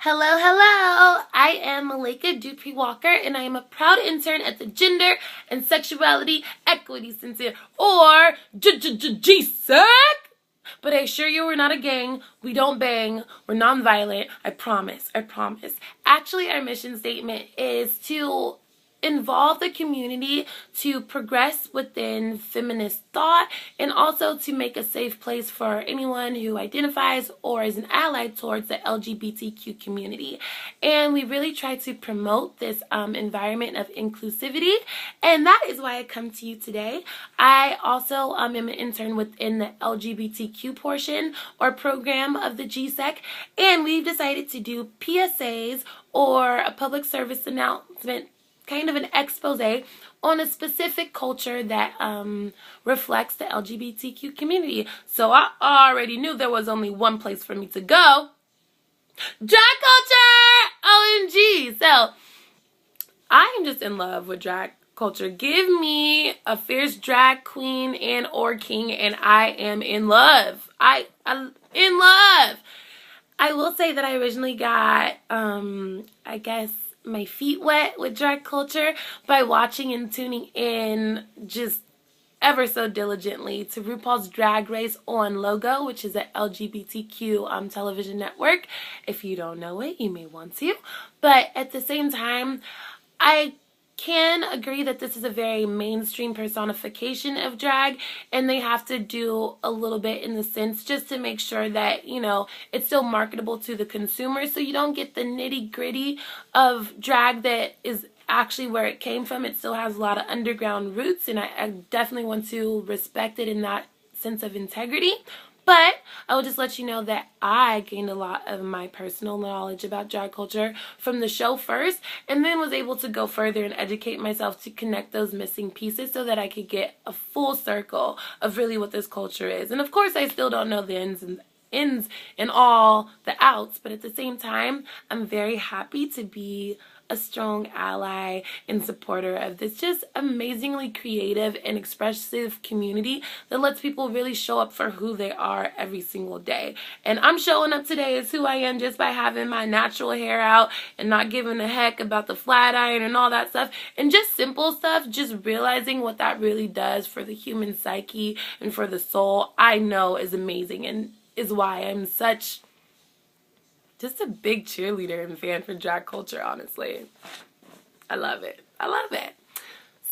Hello, hello! I am Malika Dupree Walker, and I am a proud intern at the Gender and Sexuality Equity Center, or GSEC. But I assure you, we're not a gang. We don't bang. We're non-violent. I promise. I promise. Actually, our mission statement is to involve the community to progress within feminist thought and also to make a safe place for anyone who identifies or is an ally towards the LGBTQ community. And we really try to promote this environment of inclusivity, and that is why I come to you today. I also am an intern within the LGBTQ portion or program of the GSEC, and we've decided to do PSAs or a public service announcement, kind of an expose on a specific culture that reflects the LGBTQ community. So I already knew there was only one place for me to go. Drag culture! OMG! So I am just in love with drag culture. Give me a fierce drag queen and or king and I am in love. I'm in love. I will say that I originally got, I guess, my feet wet with drag culture by watching and tuning in just ever so diligently to RuPaul's Drag Race on Logo, which is an LGBTQ television network. If you don't know it, you may want to. But at the same time, I can agree that this is a very mainstream personification of drag, and they have to do a little bit in the sense just to make sure that, you know, it's still marketable to the consumer, so you don't get the nitty-gritty of drag that is actually where it came from. It still has a lot of underground roots, and I definitely want to respect it in that sense of integrity. But I will just let you know that I gained a lot of my personal knowledge about drag culture from the show first, and then was able to go further and educate myself to connect those missing pieces so that I could get a full circle of really what this culture is. And of course, I still don't know the ins and all the outs, but at the same time, I'm very happy to be a strong ally and supporter of this just amazingly creative and expressive community that lets people really show up for who they are every single day. And I'm showing up today as who I am just by having my natural hair out and not giving a heck about the flat iron and all that stuff, and just simple stuff, just realizing what that really does for the human psyche and for the soul, I know is amazing, and is why I'm such just a big cheerleader and fan for drag culture, honestly. I love it. I love it.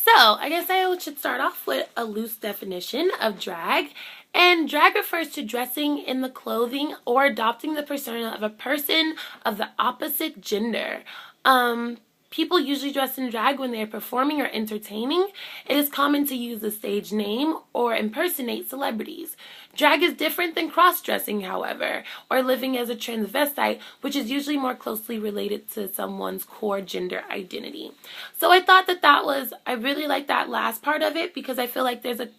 So, I guess I should start off with a loose definition of drag. And drag refers to dressing in the clothing or adopting the persona of a person of the opposite gender. People usually dress in drag when they are performing or entertaining. It is common to use a stage name or impersonate celebrities. Drag is different than cross-dressing, however, or living as a transvestite, which is usually more closely related to someone's core gender identity. So I thought I really like that last part of it, because I feel like there's a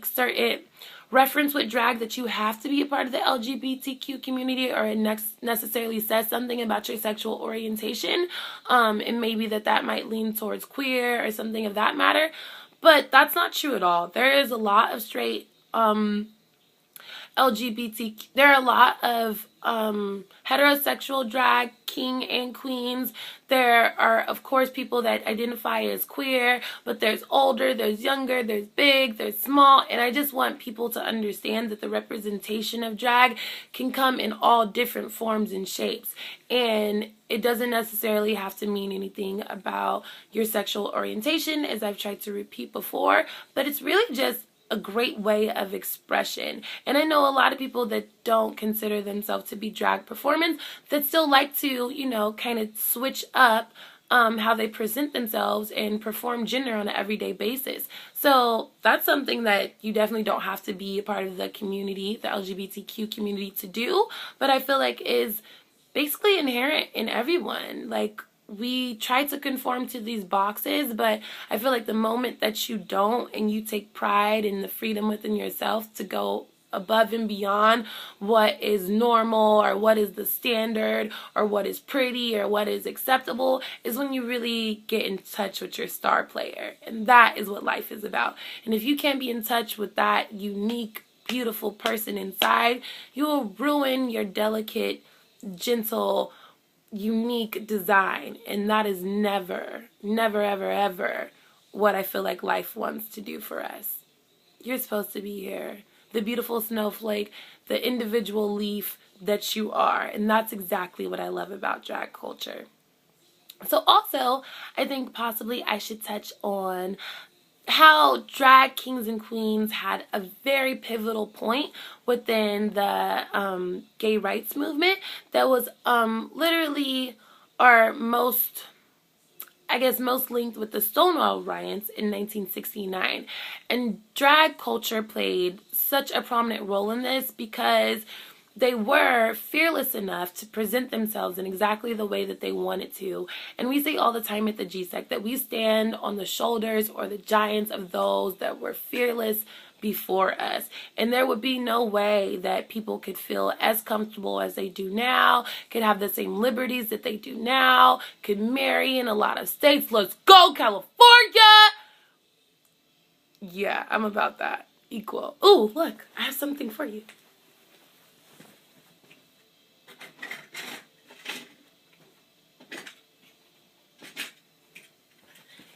certain reference with drag that you have to be a part of the LGBTQ community, or it necessarily says something about your sexual orientation, and maybe that might lean towards queer or something of that matter, but that's not true at all. There is a lot of straight LGBTQ, there are a lot of heterosexual drag king and queens. There are, of course, people that identify as queer, but there's older, there's younger, there's big, there's small, and I just want people to understand that the representation of drag can come in all different forms and shapes, and it doesn't necessarily have to mean anything about your sexual orientation, as I've tried to repeat before, but it's really just a great way of expression. And I know a lot of people that don't consider themselves to be drag performers that still like to, you know, kind of switch up how they present themselves and perform gender on an everyday basis. So that's something that you definitely don't have to be a part of the community, the LGBTQ community, to do, but I feel like is basically inherent in everyone. Like, we try to conform to these boxes, but I feel like the moment that you don't, and you take pride in the freedom within yourself to go above and beyond what is normal or what is the standard or what is pretty or what is acceptable, is when you really get in touch with your star player. And that is what life is about. And if you can't be in touch with that unique, beautiful person inside, you will ruin your delicate, gentle, unique design, and that is never, never, ever, ever what I feel like life wants to do for us. You're supposed to be here, the beautiful snowflake, the individual leaf that you are, and that's exactly what I love about drag culture. So also, I think possibly I should touch on how drag kings and queens had a very pivotal point within the gay rights movement that was literally our most linked with the Stonewall riots in 1969. And drag culture played such a prominent role in this because they were fearless enough to present themselves in exactly the way that they wanted to. And we say all the time at the GSEC that we stand on the shoulders or the giants of those that were fearless before us. And there would be no way that people could feel as comfortable as they do now, could have the same liberties that they do now, could marry in a lot of states. Let's go, California! Yeah, I'm about that. Equal. Ooh, look, I have something for you.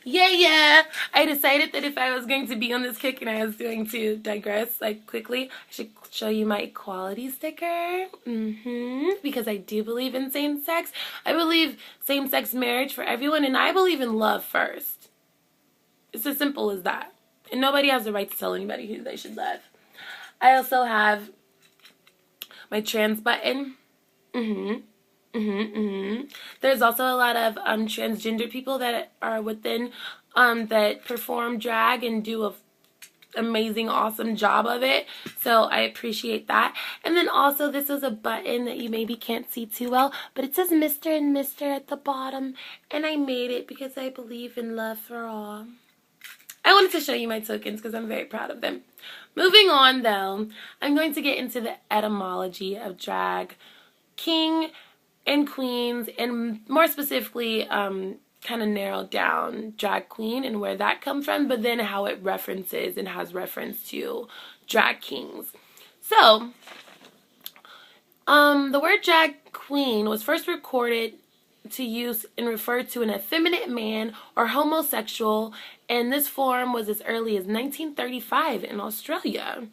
Yeah. I decided that if I was going to be on this kick and I was going to digress, like, quickly, I should show you my equality sticker. Because I do believe in same-sex. I believe same-sex marriage for everyone, and I believe in love first. It's as simple as that. And nobody has the right to tell anybody who they should love. I also have my trans button. There's also a lot of transgender people that are within that perform drag and do a amazing, awesome job of it. So I appreciate that. And then also this is a button that you maybe can't see too well, but it says Mr. and Mr. at the bottom, and I made it because I believe in love for all. I wanted to show you my tokens because I'm very proud of them. Moving on though, I'm going to get into the etymology of drag king and queens, and more specifically kind of narrow down drag queen and where that comes from, but then how it references and has reference to drag kings. So the word drag queen was first recorded to use and refer to an effeminate man or homosexual, and this form was as early as 1935 in Australia.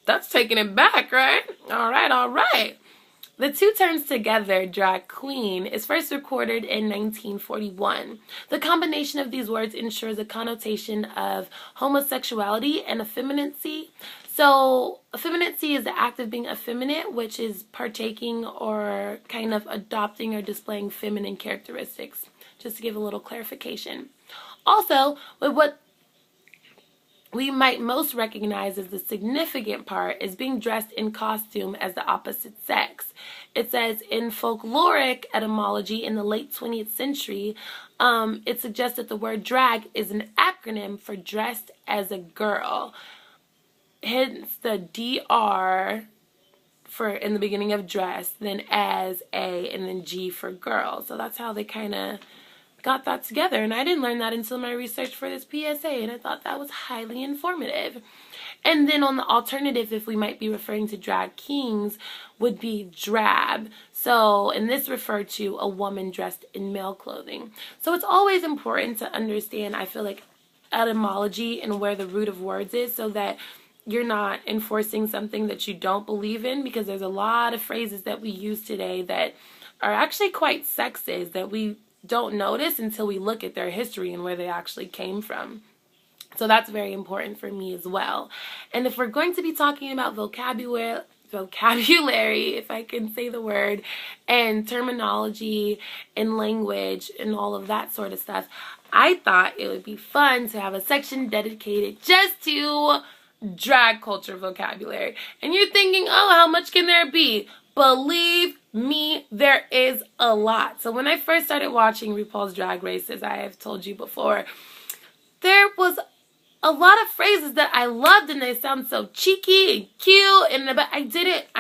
That's taking it back, right? All right. The two terms together, drag queen, is first recorded in 1941. The combination of these words ensures a connotation of homosexuality and effeminacy. So, effeminacy is the act of being effeminate, which is partaking or kind of adopting or displaying feminine characteristics. Just to give a little clarification. Also, with what we might most recognize as the significant part is being dressed in costume as the opposite sex. It says in folkloric etymology in the late 20th century, it suggests that the word drag is an acronym for dressed as a girl. Hence the DR for in the beginning of dress, then as a, and then G for girl. So that's how they kind of got that together, and I didn't learn that until my research for this PSA, and I thought that was highly informative. And then on the alternative, if we might be referring to drag kings, would be drab. So, and this referred to a woman dressed in male clothing. So it's always important to understand, I feel like, etymology and where the root of words is, so that you're not enforcing something that you don't believe in, because there's a lot of phrases that we use today that are actually quite sexist that we don't notice until we look at their history and where they actually came from. So that's very important for me as well. And if we're going to be talking about vocabulary, if I can say the word, and terminology and language and all of that sort of stuff, I thought it would be fun to have a section dedicated just to drag culture vocabulary. And you're thinking, oh, how much can there be? Believe me, there is a lot. So when I first started watching RuPaul's Drag Race, as I have told you before, there was a lot of phrases that I loved, and they sound so cheeky and cute, but I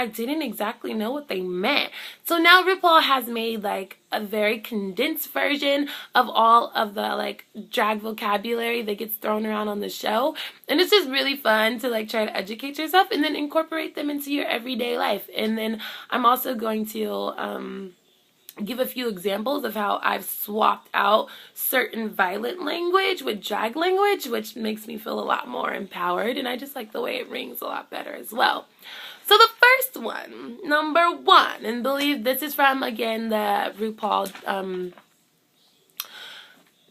didn't exactly know what they meant. So now RuPaul has made like a very condensed version of all of the like drag vocabulary that gets thrown around on the show, and it's just really fun to like try to educate yourself and then incorporate them into your everyday life. And then I'm also going to give a few examples of how I've swapped out certain violent language with drag language, which makes me feel a lot more empowered, and I just like the way it rings a lot better as well. So the first one, number 1, and believe this is from, again, the RuPaul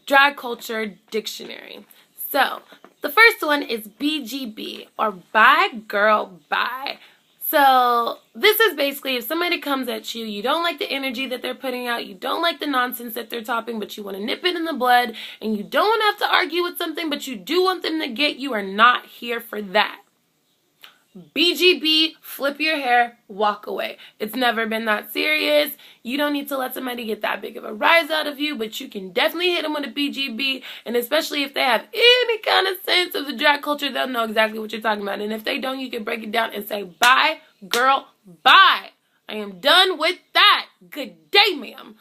Drag Culture Dictionary. So the first one is BGB, or Bye Girl Bye. So this is basically if somebody comes at you, you don't like the energy that they're putting out, you don't like the nonsense that they're talking, but you want to nip it in the bud, and you don't want to have to argue with something, but you do want them to get you are not here for that. BGB, flip your hair, walk away. It's never been that serious. You don't need to let somebody get that big of a rise out of you, but you can definitely hit them with a BGB, and especially if they have any kind of sense of the drag culture, they'll know exactly what you're talking about. And if they don't, you can break it down and say, bye, girl, bye. I am done with that. Good day, ma'am.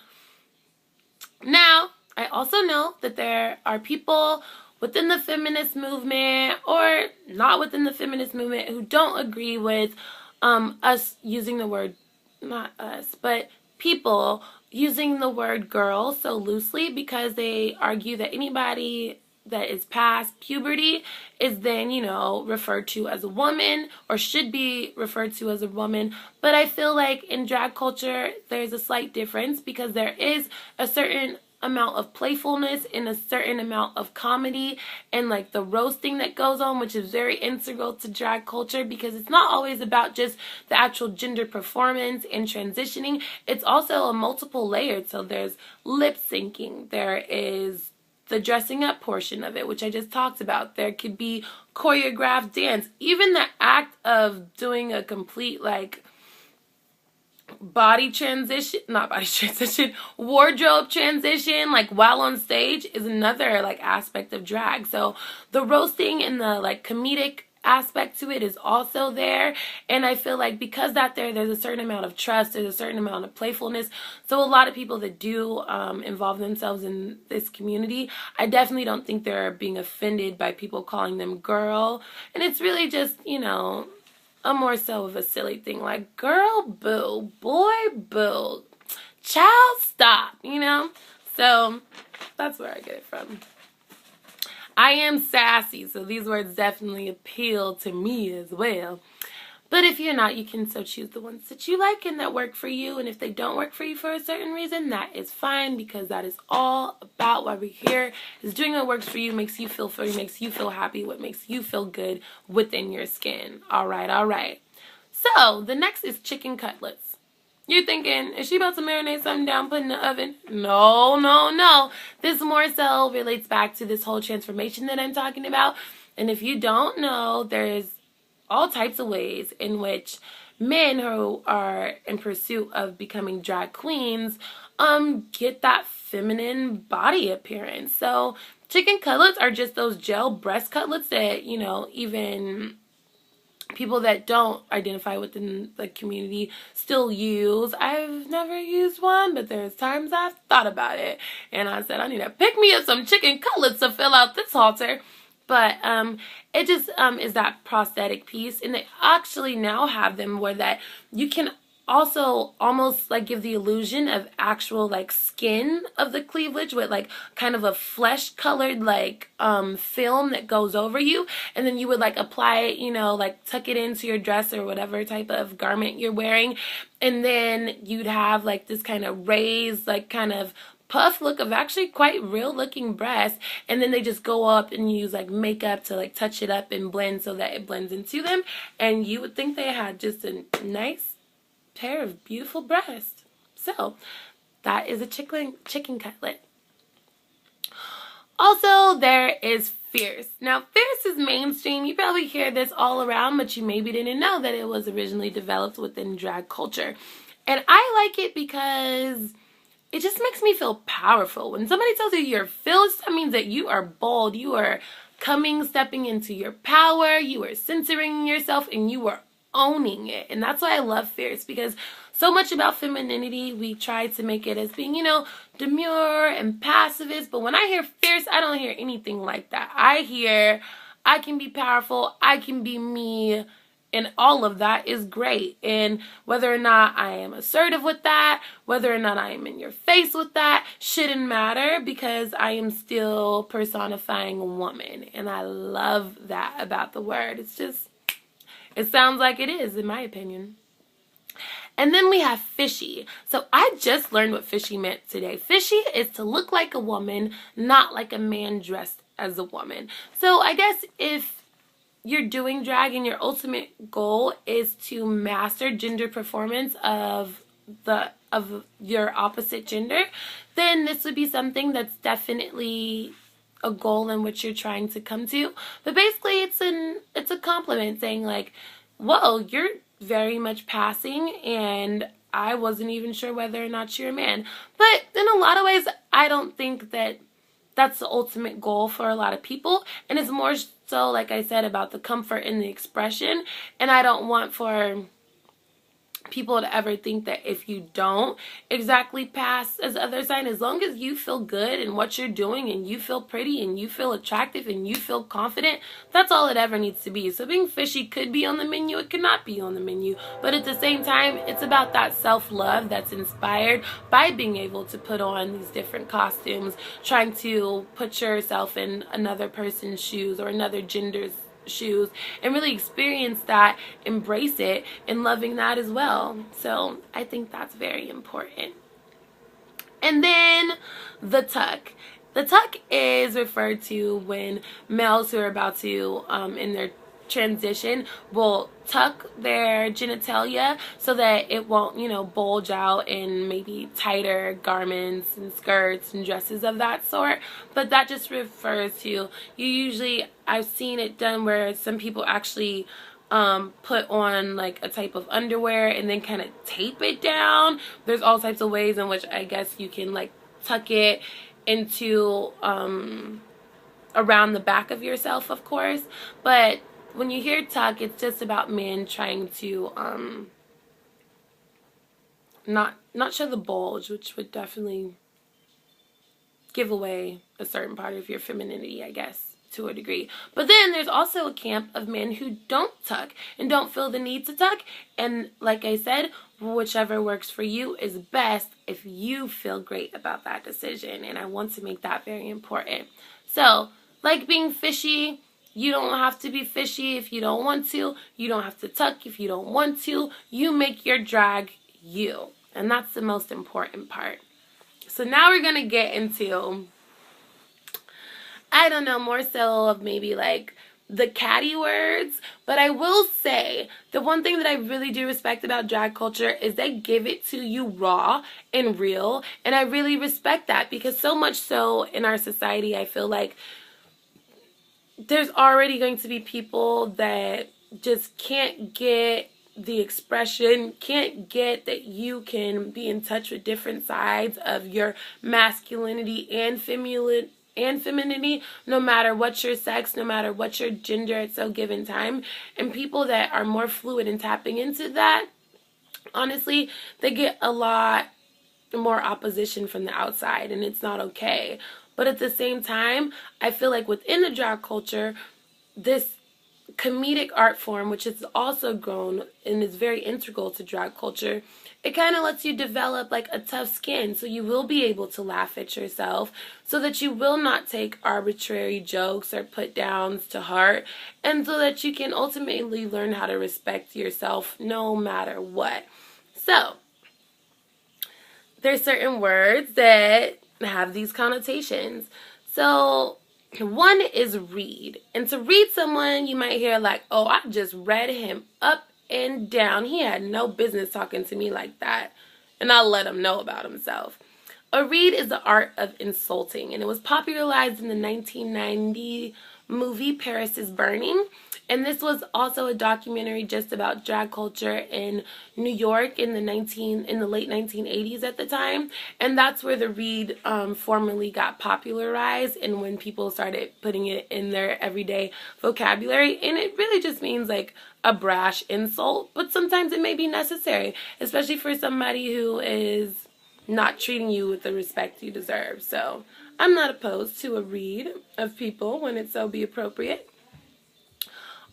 Now, I also know that there are people within the feminist movement or not within the feminist movement who don't agree with us using the word, not us, but people using the word girl so loosely, because they argue that anybody that is past puberty is then, referred to as a woman or should be referred to as a woman. But I feel like in drag culture, there's a slight difference because there is a certain amount of playfulness and a certain amount of comedy and like the roasting that goes on, which is very integral to drag culture, because it's not always about just the actual gender performance and transitioning. It's also a multiple layered. So there's lip syncing, there is the dressing up portion of it, which I just talked about. There could be choreographed dance, even the act of doing a complete wardrobe transition, like while on stage, is another aspect of drag. So the roasting and the comedic aspect to it is also there, and I feel like because there's a certain amount of trust, there's a certain amount of playfulness. So a lot of people that do involve themselves in this community, I definitely don't think they're being offended by people calling them girl, and it's really just a more so of a silly thing, like girl boo, boy boo, child stop, So that's where I get it from. I am sassy, so these words definitely appeal to me as well. But if you're not, you can so choose the ones that you like and that work for you. And if they don't work for you for a certain reason, that is fine, because that is all about why we're here, is doing what works for you, makes you feel free, makes you feel happy, what makes you feel good within your skin. All right. So the next is chicken cutlets. You're thinking, is she about to marinate something down, put in the oven? No. This more so relates back to this whole transformation that I'm talking about. And if you don't know, there's all types of ways in which men who are in pursuit of becoming drag queens get that feminine body appearance. So chicken cutlets are just those gel breast cutlets that, even people that don't identify within the community still use. I've never used one, but there's times I've thought about it, and I said I need to pick me up some chicken cutlets to fill out this halter. But it just is that prosthetic piece, and they actually now have them where that you can also almost give the illusion of actual skin of the cleavage with kind of a flesh colored film that goes over you, and then you would apply it, tuck it into your dress or whatever type of garment you're wearing, and then you'd have this kind of raised kind of puff look of actually quite real looking breasts, and then they just go up and use makeup to touch it up and blend so that it blends into them, and you would think they had just a nice pair of beautiful breasts. So that is a chicken cutlet. Also, there is Fierce. Now, Fierce is mainstream. You probably hear this all around, but you maybe didn't know that it was originally developed within drag culture. And I like it because it just makes me feel powerful. When somebody tells you you're fierce, that means that you are bold, you are stepping into your power, you are censoring yourself, and you are owning it. And that's why I love Fierce, because so much about femininity, we try to make it as being, demure and pacifist. But when I hear Fierce, I don't hear anything like that. I hear I can be powerful, I can be me, And all of that is great. And whether or not I am assertive with that, whether or not I am in your face with that, shouldn't matter, because I am still personifying a woman. And I love that about the word. It's just, it sounds like it is, in my opinion. And then we have fishy. So I just learned what fishy meant today. Fishy is to look like a woman, not like a man dressed as a woman. So I guess if you're doing drag and your ultimate goal is to master gender performance of your opposite gender, then this would be something that's definitely a goal in which you're trying to come to. But basically it's a compliment, saying like, whoa, you're very much passing, and I wasn't even sure whether or not you're a man. But in a lot of ways, I don't think that that's the ultimate goal for a lot of people, and it's more so, like I said, about the comfort in the expression. And I don't want for people to ever think that if you don't exactly pass as other sign, as long as you feel good in what you're doing and you feel pretty and you feel attractive and you feel confident, that's all it ever needs to be. So being fishy could be on the menu, it could not be on the menu, but at the same time, it's about that self-love that's inspired by being able to put on these different costumes, trying to put yourself in another person's shoes or another gender's shoes, and really experience that, embrace it, and loving that as well. So I think that's very important. And then the tuck. The tuck is referred to when males who are about to in their transition will tuck their genitalia so that it won't, you know, bulge out in maybe tighter garments and skirts and dresses of that sort. But that just refers to, I've seen it done where some people actually put on like a type of underwear and then kind of tape it down. There's all types of ways in which I guess you can like tuck it into around the back of yourself, of course. But when you hear tuck, it's just about men trying to not show the bulge, which would definitely give away a certain part of your femininity, I guess, to a degree. But then there's also a camp of men who don't tuck and don't feel the need to tuck. And like I said, whichever works for you is best if you feel great about that decision. And I want to make that very important. So, like being fishy, you don't have to be fishy if you don't want to. You don't have to tuck if you don't want to. You make your drag you. And that's the most important part. So now we're going to get into, I don't know, more so of maybe like the catty words. But I will say, the one thing that I really do respect about drag culture is they give it to you raw and real. And I really respect that, because so much so in our society, I feel like there's already going to be people that just can't get the expression, can't get that you can be in touch with different sides of your masculinity and femininity, no matter what your sex, no matter what your gender at so given time. And people that are more fluid in tapping into that, honestly, they get a lot more opposition from the outside, and it's not okay. But at the same time, I feel like within the drag culture, this comedic art form, which has also grown and is very integral to drag culture, it kind of lets you develop like a tough skin, so you will be able to laugh at yourself, so that you will not take arbitrary jokes or put downs to heart, and so that you can ultimately learn how to respect yourself no matter what. So there's certain words that have these connotations. So one is read. And to read someone, you might hear like, oh, I just read him up and down. He had no business talking to me like that. And I'll let him know about himself. A read is the art of insulting. And it was popularized in the 1990 movie Paris is Burning. And this was also a documentary just about drag culture in New York in the late 1980s at the time. And that's where the read formally got popularized, and when people started putting it in their everyday vocabulary. And it really just means like a brash insult, but sometimes it may be necessary, especially for somebody who is not treating you with the respect you deserve. So I'm not opposed to a read of people when it so be appropriate.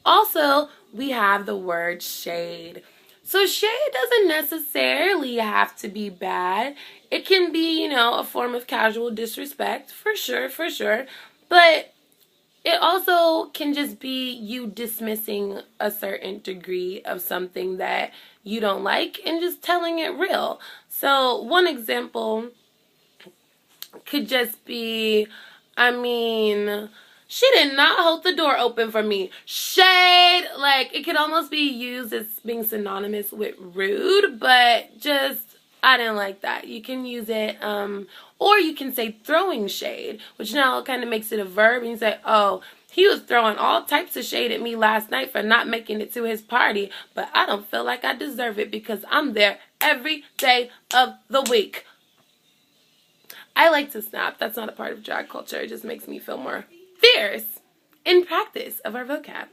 Also, we have the word shade. So shade doesn't necessarily have to be bad. It can be, a form of casual disrespect, for sure, for sure. But it also can just be you dismissing a certain degree of something that you don't like and just telling it real. So one example could just be, she did not hold the door open for me. Shade. Like, it could almost be used as being synonymous with rude, but just, I didn't like that. You can use it, or you can say throwing shade, which now kind of makes it a verb, and you say, oh, he was throwing all types of shade at me last night for not making it to his party, but I don't feel like I deserve it because I'm there every day of the week. I like to snap. That's not a part of drag culture. It just makes me feel more fierce in practice of our vocab.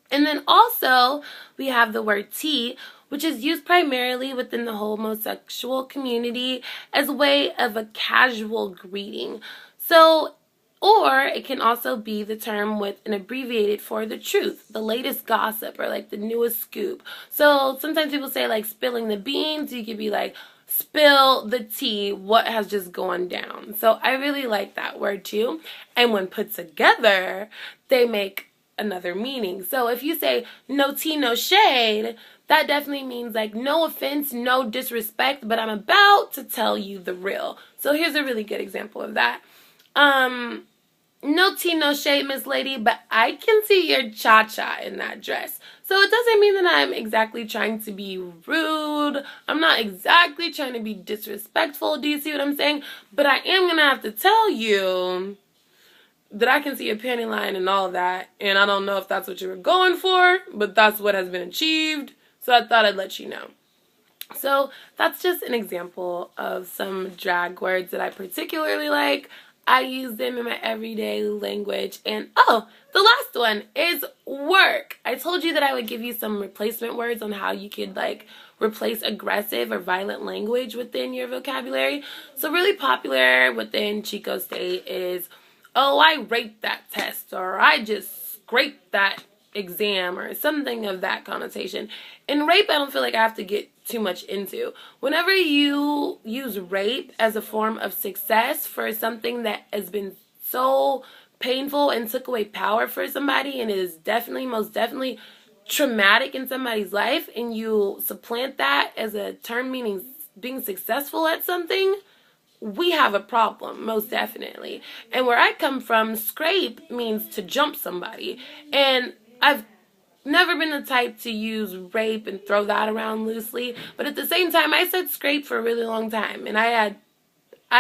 And then also we have the word tea, which is used primarily within the homosexual community as a way of a casual greeting. So, or it can also be the term with an abbreviated for the truth, the latest gossip, or like the newest scoop. So sometimes people say like spilling the beans. You could be like, spill the tea, what has just gone down. So I really like that word too. And when put together, they make another meaning. So if you say no tea, no shade, that definitely means like no offense, no disrespect, but I'm about to tell you the real. So here's a really good example of that. No tea, no shade, Miss Lady, but I can see your cha-cha in that dress. So it doesn't mean that I'm exactly trying to be rude. I'm not exactly trying to be disrespectful. Do you see what I'm saying? But I am going to have to tell you that I can see your panty line and all that. And I don't know if that's what you were going for, but that's what has been achieved. So I thought I'd let you know. So that's just an example of some drag words that I particularly like. I use them in my everyday language. And oh, the last one is work. I told you that I would give you some replacement words on how you could like replace aggressive or violent language within your vocabulary. So really popular within Chico State is, oh, I raped that test, or I just scraped that exam, or something of that connotation. And rape, I don't feel like I have to get too much into. Whenever you use rape as a form of success for something that has been so painful and took away power for somebody, and it is definitely, most definitely traumatic in somebody's life, and you supplant that as a term meaning being successful at something, we have a problem, most definitely. And where I come from, scrape means to jump somebody. And I've never been the type to use rape and throw that around loosely. But at the same time, I said scrape for a really long time. And I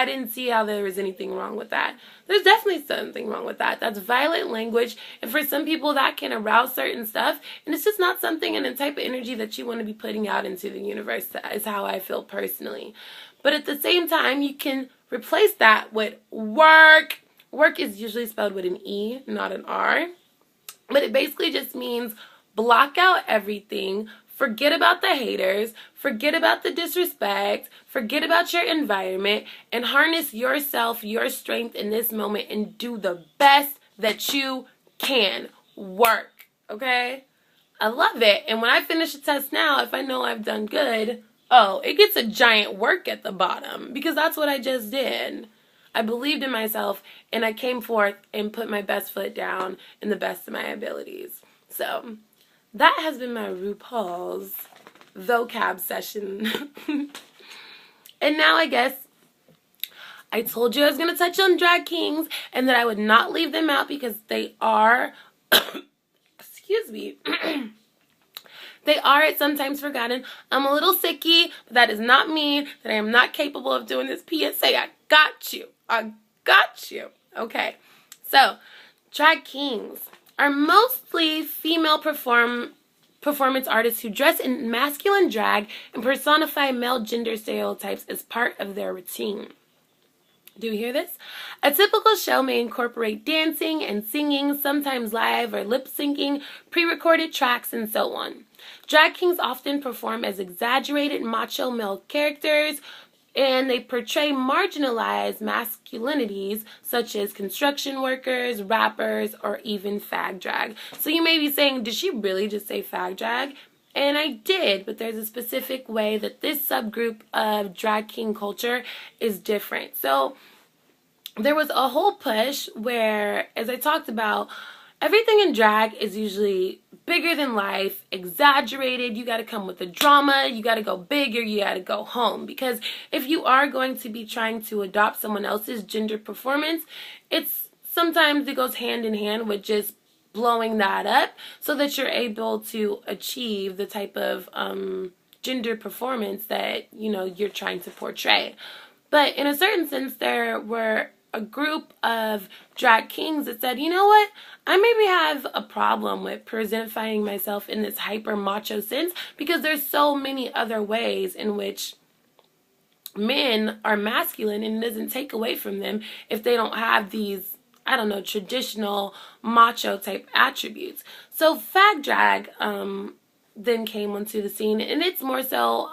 didn't see how there was anything wrong with that. There's definitely something wrong with that. That's violent language. And for some people, that can arouse certain stuff. And it's just not something and a type of energy that you want to be putting out into the universe. That is how I feel personally. But at the same time, you can replace that with work. Work is usually spelled with an E, not an R. But it basically just means block out everything, forget about the haters, forget about the disrespect, forget about your environment, and harness yourself, your strength in this moment, and do the best that you can. Work, okay? I love it. And when I finish a test now, if I know I've done good, oh, it gets a giant work at the bottom, because that's what I just did. I believed in myself, and I came forth and put my best foot down in the best of my abilities. So that has been my RuPaul's vocab session. And now I guess I told you I was going to touch on drag kings and that I would not leave them out because they are, excuse me, they are sometimes forgotten. I'm a little sicky, but that does not mean that I am not capable of doing this PSA. I got you. I got you. Okay. So, drag kings are mostly female performance artists who dress in masculine drag and personify male gender stereotypes as part of their routine. Do you hear this? A typical show may incorporate dancing and singing, sometimes live or lip syncing, pre-recorded tracks, and so on. Drag kings often perform as exaggerated macho male characters and they portray marginalized masculinities such as construction workers, rappers, or even fag drag. So you may be saying, did she really just say fag drag? And I did, but there's a specific way that this subgroup of drag king culture is different. So there was a whole push where, as I talked about, everything in drag is usually bigger than life, exaggerated. You got to come with the drama. You got to go big or you got to go home. Because if you are going to be trying to adopt someone else's gender performance, sometimes it goes hand in hand with just blowing that up so that you're able to achieve the type of gender performance that, you know, you're trying to portray. But in a certain sense, there were a group of drag kings that said, you know what, I maybe have a problem with presenting myself in this hyper macho sense because there's so many other ways in which men are masculine, and it doesn't take away from them if they don't have these, I don't know, traditional macho type attributes. So fag drag then came onto the scene, and it's more so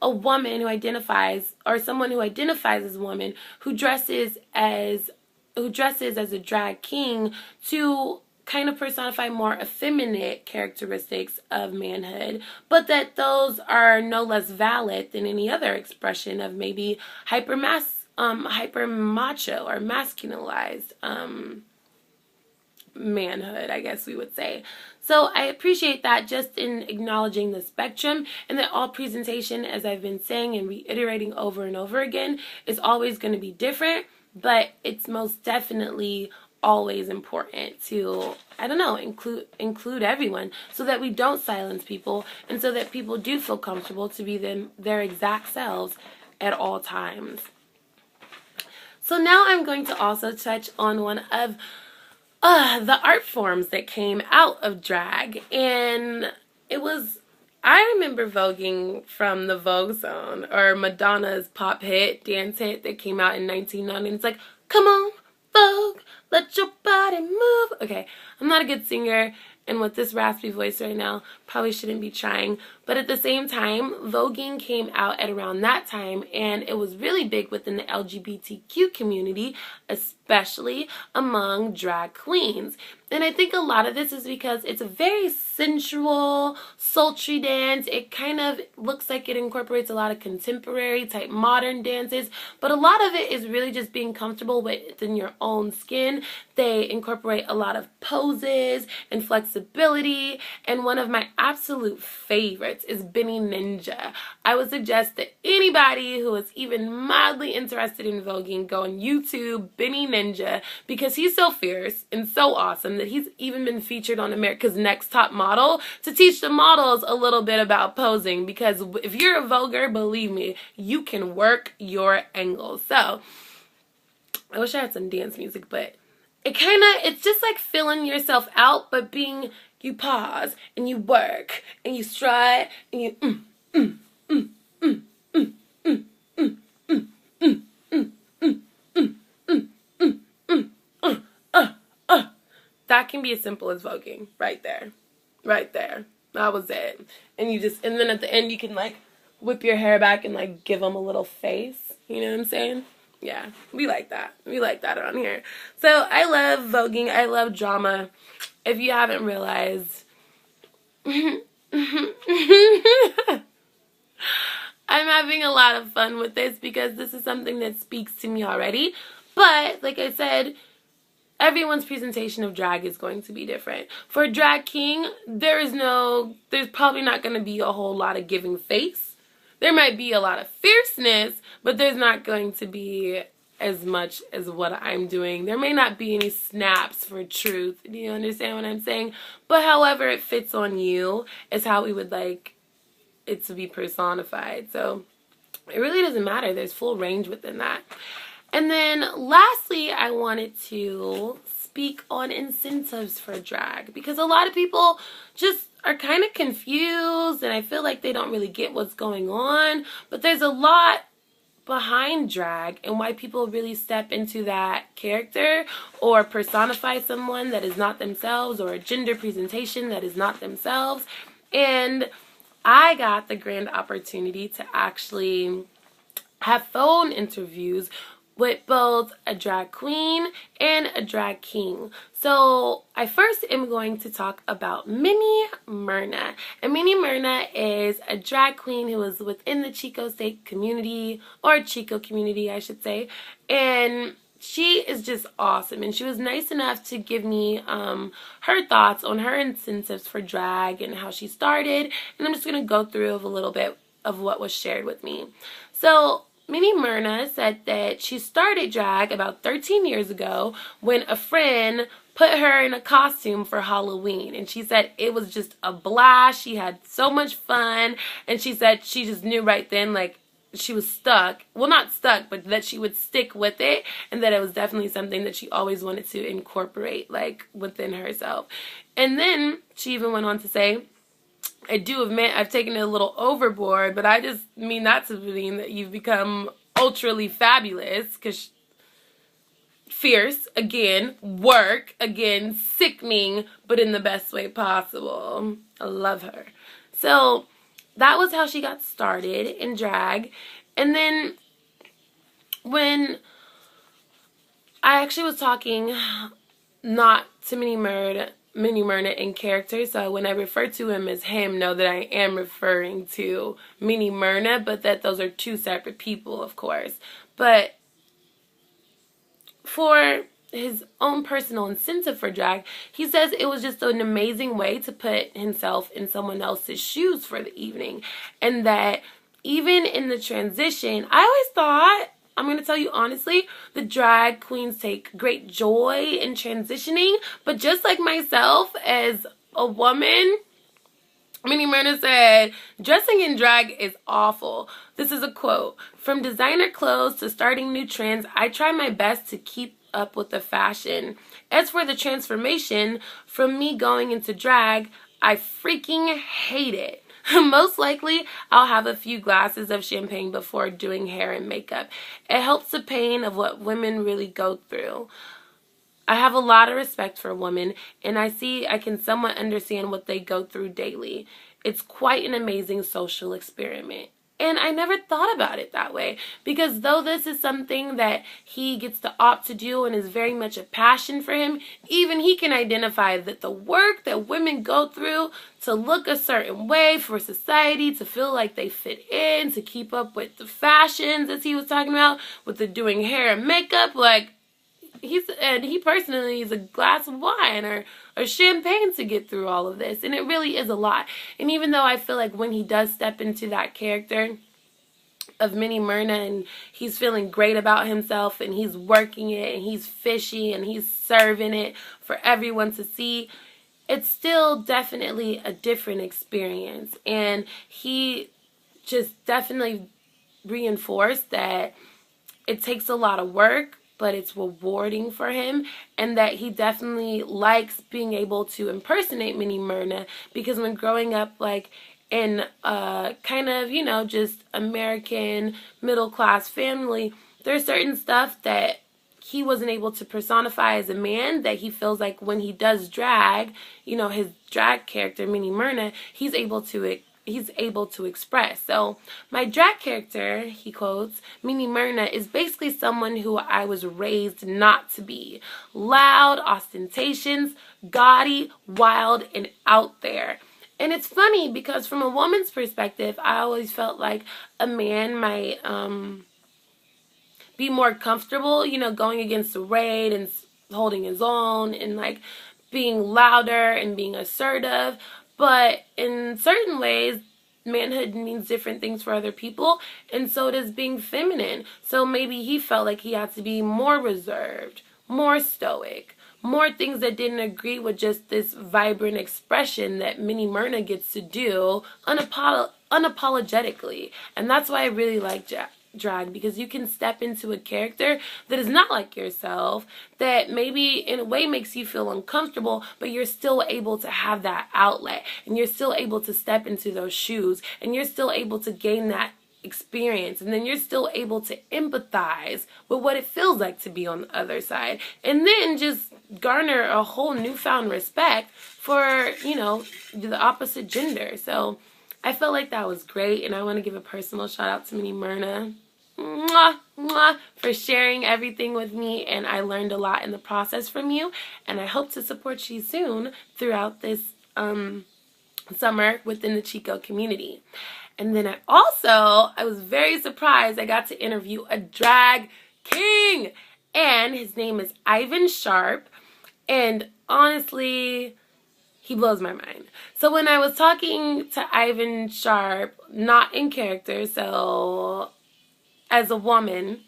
a woman who identifies, or someone who identifies as a woman who dresses as a drag king to kind of personify more effeminate characteristics of manhood, but that those are no less valid than any other expression of maybe hyper macho or masculinized manhood, I guess we would say. So I appreciate that, just in acknowledging the spectrum, and that all presentation, as I've been saying and reiterating over and over again, is always going to be different, but it's most definitely always important to, I don't know, include everyone so that we don't silence people and so that people do feel comfortable to be their exact selves at all times. So now I'm going to also touch on one of the art forms that came out of drag, and I remember voguing from the Vogue Zone, or Madonna's pop hit, dance hit that came out in 1990. It's like, come on, Vogue, let your body move. Okay, I'm not a good singer, and with this raspy voice right now, probably shouldn't be trying. But at the same time, voguing came out at around that time, and it was really big within the LGBTQ community, especially among drag queens. And I think a lot of this is because it's a very sensual, sultry dance. It kind of looks like it incorporates a lot of contemporary type modern dances, but a lot of it is really just being comfortable within your own skin. They incorporate a lot of poses and flexibility, and one of my absolute favorites is Benny Ninja. I would suggest that anybody who is even mildly interested in voguing go on YouTube Benny Ninja, because he's so fierce and so awesome that he's even been featured on America's Next Top Model to teach the models a little bit about posing, because if you're a voguer, believe me, you can work your angles. So I wish I had some dance music, but it's just like filling yourself out, but you pause and you work and you strut and you that can be as simple as voguing right there. That was it. And then at the end you can like whip your hair back and like give them a little face. You know what I'm saying? Yeah, we like that. We like that around here. So I love voguing. I love drama. If you haven't realized, I'm having a lot of fun with this because this is something that speaks to me already. But like I said, everyone's presentation of drag is going to be different. For a drag king, there's probably not going to be a whole lot of giving face. There might be a lot of fierceness, but there's not going to be as much as what I'm doing. There may not be any snaps for truth. Do you understand what I'm saying? But however it fits on you is how we would like it to be personified. So it really doesn't matter. There's full range within that. And then lastly, I wanted to speak on incentives for drag, because a lot of people just are kind of confused, and I feel like they don't really get what's going on. But there's a lot behind drag and why people really step into that character or personify someone that is not themselves, or a gender presentation that is not themselves. And I got the grand opportunity to actually have phone interviews with both a drag queen and a drag king. So I first am going to talk about Minnie Myrna. And Minnie Myrna is a drag queen who is within the Chico State community, or Chico community I should say, and she is just awesome, and she was nice enough to give me her thoughts on her incentives for drag and how she started, and I'm just going to go through a little bit of what was shared with me. So Minnie Myrna said that she started drag about 13 years ago when a friend put her in a costume for Halloween, and she said it was just a blast. She had so much fun, and she said she just knew right then, like, she was stuck. Well, not stuck, but that she would stick with it, and that it was definitely something that she always wanted to incorporate, like, within herself. And then she even went on to say, I do admit I've taken it a little overboard, but I just mean that to mean that you've become ultrally fabulous, because fierce, again, work, again, sickening, but in the best way possible. I love her. So that was how she got started in drag. And then when I actually was talking not to Minnie Myrna in character, so when I refer to him as him, know that I am referring to Minnie Myrna, but that those are two separate people, of course. But for his own personal incentive for drag, he says it was just an amazing way to put himself in someone else's shoes for the evening, and that even in the transition, I always thought, I'm going to tell you honestly, the drag queens take great joy in transitioning, but just like myself as a woman, Minnie Myrna said, dressing in drag is awful. This is a quote. From designer clothes to starting new trends, I try my best to keep up with the fashion. As for the transformation, from me going into drag, I freaking hate it. Most likely, I'll have a few glasses of champagne before doing hair and makeup. It helps the pain of what women really go through. I have a lot of respect for women, and I can somewhat understand what they go through daily. It's quite an amazing social experiment. And I never thought about it that way, because though this is something that he gets to opt to do and is very much a passion for him, even he can identify that the work that women go through to look a certain way for society, to feel like they fit in, to keep up with the fashions, as he was talking about, with the doing hair and makeup, like, he personally needs a glass of wine or champagne to get through all of this, and it really is a lot. And even though I feel like when he does step into that character of Minnie Myrna and he's feeling great about himself and he's working it and he's fishy and he's serving it for everyone to see, it's still definitely a different experience. And he just definitely reinforced that it takes a lot of work, but it's rewarding for him, and that he definitely likes being able to impersonate Minnie Myrna, because when growing up, like, in a kind of, you know, just American middle-class family, there's certain stuff that he wasn't able to personify as a man, that he feels like when he does drag, you know, his drag character, Minnie Myrna, he's able to express. So my drag character, he quotes, Minnie Myrna, is basically someone who I was raised not to be. Loud, ostentatious, gaudy, wild, and out there. And it's funny because from a woman's perspective, I always felt like a man might be more comfortable, you know, going against the raid and holding his own and, like, being louder and being assertive. But in certain ways, manhood means different things for other people, and so does being feminine. So maybe he felt like he had to be more reserved, more stoic, more things that didn't agree with just this vibrant expression that Minnie Myrna gets to do unapologetically. And that's why I really like drag, because you can step into a character that is not like yourself, that maybe in a way makes you feel uncomfortable, but you're still able to have that outlet, and you're still able to step into those shoes, and you're still able to gain that experience, and then you're still able to empathize with what it feels like to be on the other side, and then just garner a whole newfound respect for, you know, the opposite gender. So I felt like that was great, and I want to give a personal shout out to Minnie Myrna. mwah, mwah, for sharing everything with me, and I learned a lot in the process from you, and I hope to support you soon throughout this summer within the Chico community. And then I was very surprised I got to interview a drag king, and his name is Ivan Sharp, and honestly, he blows my mind. So when I was talking to Ivan Sharp, not in character, so as a woman,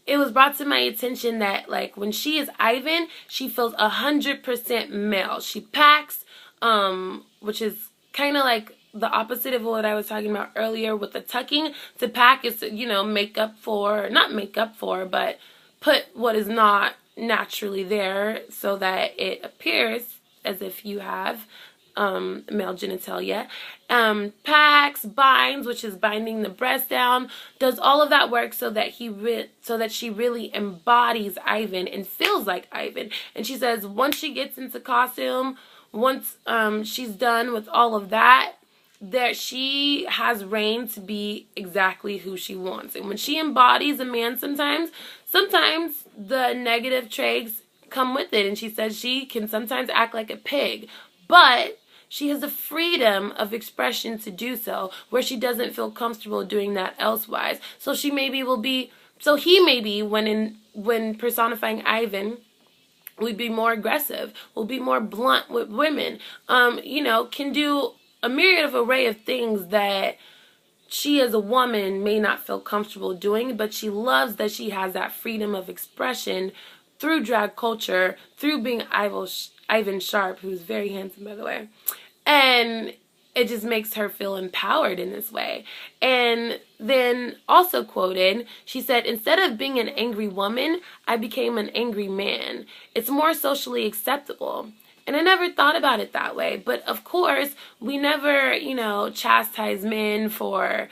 it was brought to my attention that, like, when she is Ivan, she feels 100% male. She packs, which is kind of like the opposite of what I was talking about earlier with the tucking. To pack is to, not make up for, but put what is not naturally there so that it appears as if you have male genitalia. Packs, binds, which is binding the breast down, does all of that work so that she really embodies Ivan and feels like Ivan. And she says once she gets into costume, once she's done with all of that she has reign to be exactly who she wants. And when she embodies a man, sometimes the negative traits come with it. And she says she can sometimes act like a pig, but she has the freedom of expression to do so, where she doesn't feel comfortable doing that elsewise. So he maybe, when personifying Ivan, would be more aggressive, will be more blunt with women, can do a myriad of array of things that she as a woman may not feel comfortable doing, but she loves that she has that freedom of expression through drag culture, through being Ivan Sharp, who's very handsome, by the way. And it just makes her feel empowered in this way. And then also quoted, she said, "Instead of being an angry woman, I became an angry man. It's more socially acceptable." And I never thought about it that way. But of course, we never, chastise men for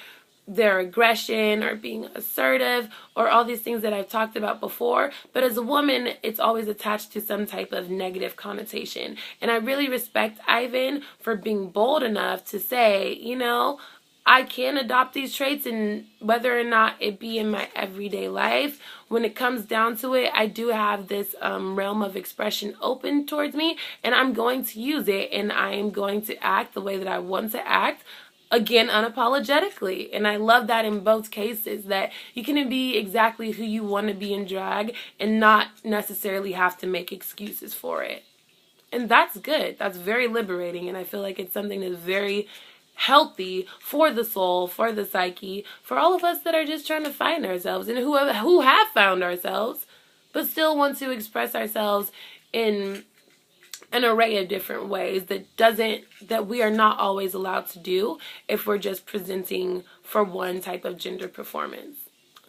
their aggression or being assertive or all these things that I've talked about before. But as a woman, it's always attached to some type of negative connotation. And I really respect Ivan for being bold enough to say, I can adopt these traits, and whether or not it be in my everyday life, when it comes down to it, I do have this realm of expression open towards me, and I'm going to use it, and I am going to act the way that I want to act, again, unapologetically. And I love that in both cases, that you can be exactly who you want to be in drag and not necessarily have to make excuses for it. And that's good. That's very liberating, and I feel like it's something that's very healthy for the soul, for the psyche, for all of us that are just trying to find ourselves, and who have found ourselves, but still want to express ourselves in an array of different ways that we are not always allowed to do if we're just presenting for one type of gender performance.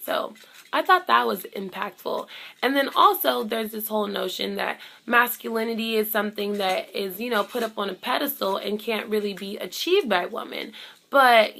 So I thought that was impactful. And then also there's this whole notion that masculinity is something that is, put up on a pedestal and can't really be achieved by women. But,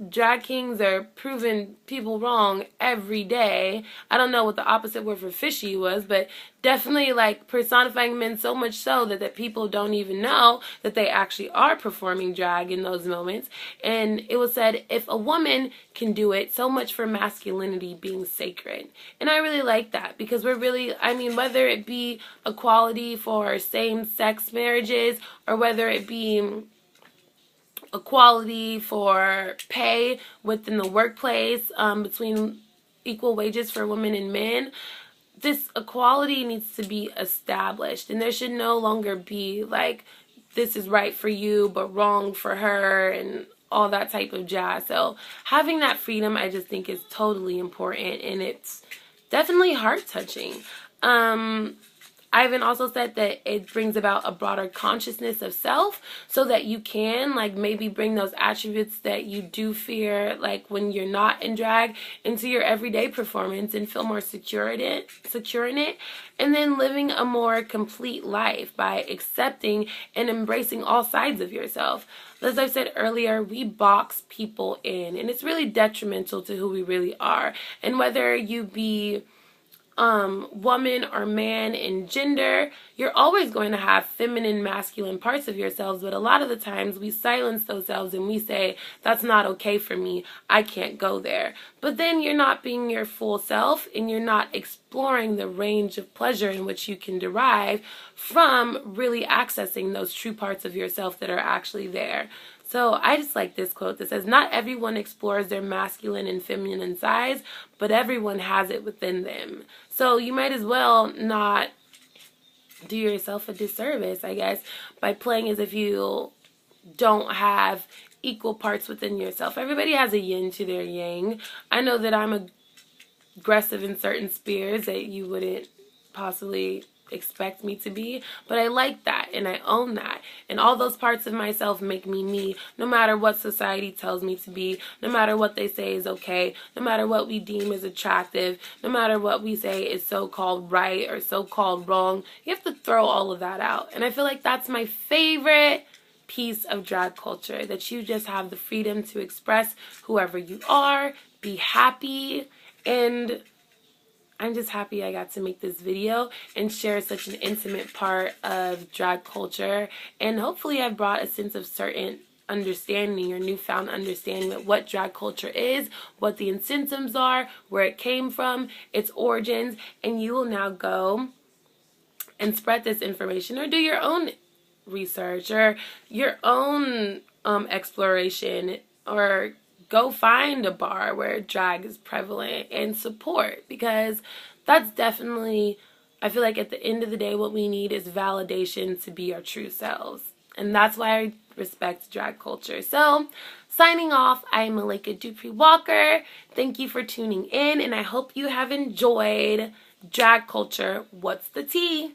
drag kings are proving people wrong every day. I don't know what the opposite word for fishy was, but definitely like personifying men so much so that people don't even know that they actually are performing drag in those moments. And it was said, if a woman can do it, so much for masculinity being sacred. And I really like that, because we're really, whether it be equality for same-sex marriages, or whether it be equality for pay within the workplace, between equal wages for women and men, this equality needs to be established, and there should no longer be like, this is right for you but wrong for her and all that type of jazz. So having that freedom, I just think, is totally important, and it's definitely heart-touching. Ivan also said that it brings about a broader consciousness of self, so that you can maybe bring those attributes that you do fear when you're not in drag into your everyday performance and feel more secure in it, and then living a more complete life by accepting and embracing all sides of yourself. As I said earlier, we box people in, and it's really detrimental to who we really are. And whether you be woman or man in gender, you're always going to have feminine, masculine parts of yourselves, but a lot of the times we silence those selves and we say, that's not okay for me, I can't go there. But then you're not being your full self, and you're not exploring the range of pleasure in which you can derive from really accessing those true parts of yourself that are actually there. So I just like this quote that says, not everyone explores their masculine and feminine sides, but everyone has it within them. So you might as well not do yourself a disservice, I guess, by playing as if you don't have equal parts within yourself. Everybody has a yin to their yang. I know that I'm aggressive in certain spheres that you wouldn't possibly expect me to be, but I like that and I own that, and all those parts of myself make me, no matter what society tells me to be, no matter what they say is okay, no matter what we deem as attractive, no matter what we say is so-called right or so-called wrong. You have to throw all of that out, and I feel like that's my favorite piece of drag culture, that you just have the freedom to express whoever you are, be happy, and I'm just happy I got to make this video and share such an intimate part of drag culture, and hopefully I've brought a sense of certain understanding or newfound understanding of what drag culture is, what the incentives are, where it came from, its origins, and you will now go and spread this information or do your own research or your own exploration, or go find a bar where drag is prevalent and support, because that's definitely, I feel like at the end of the day, what we need is validation to be our true selves. And that's why I respect drag culture. So, signing off, I am Malika Dupree Walker. Thank you for tuning in, and I hope you have enjoyed drag culture. What's the tea?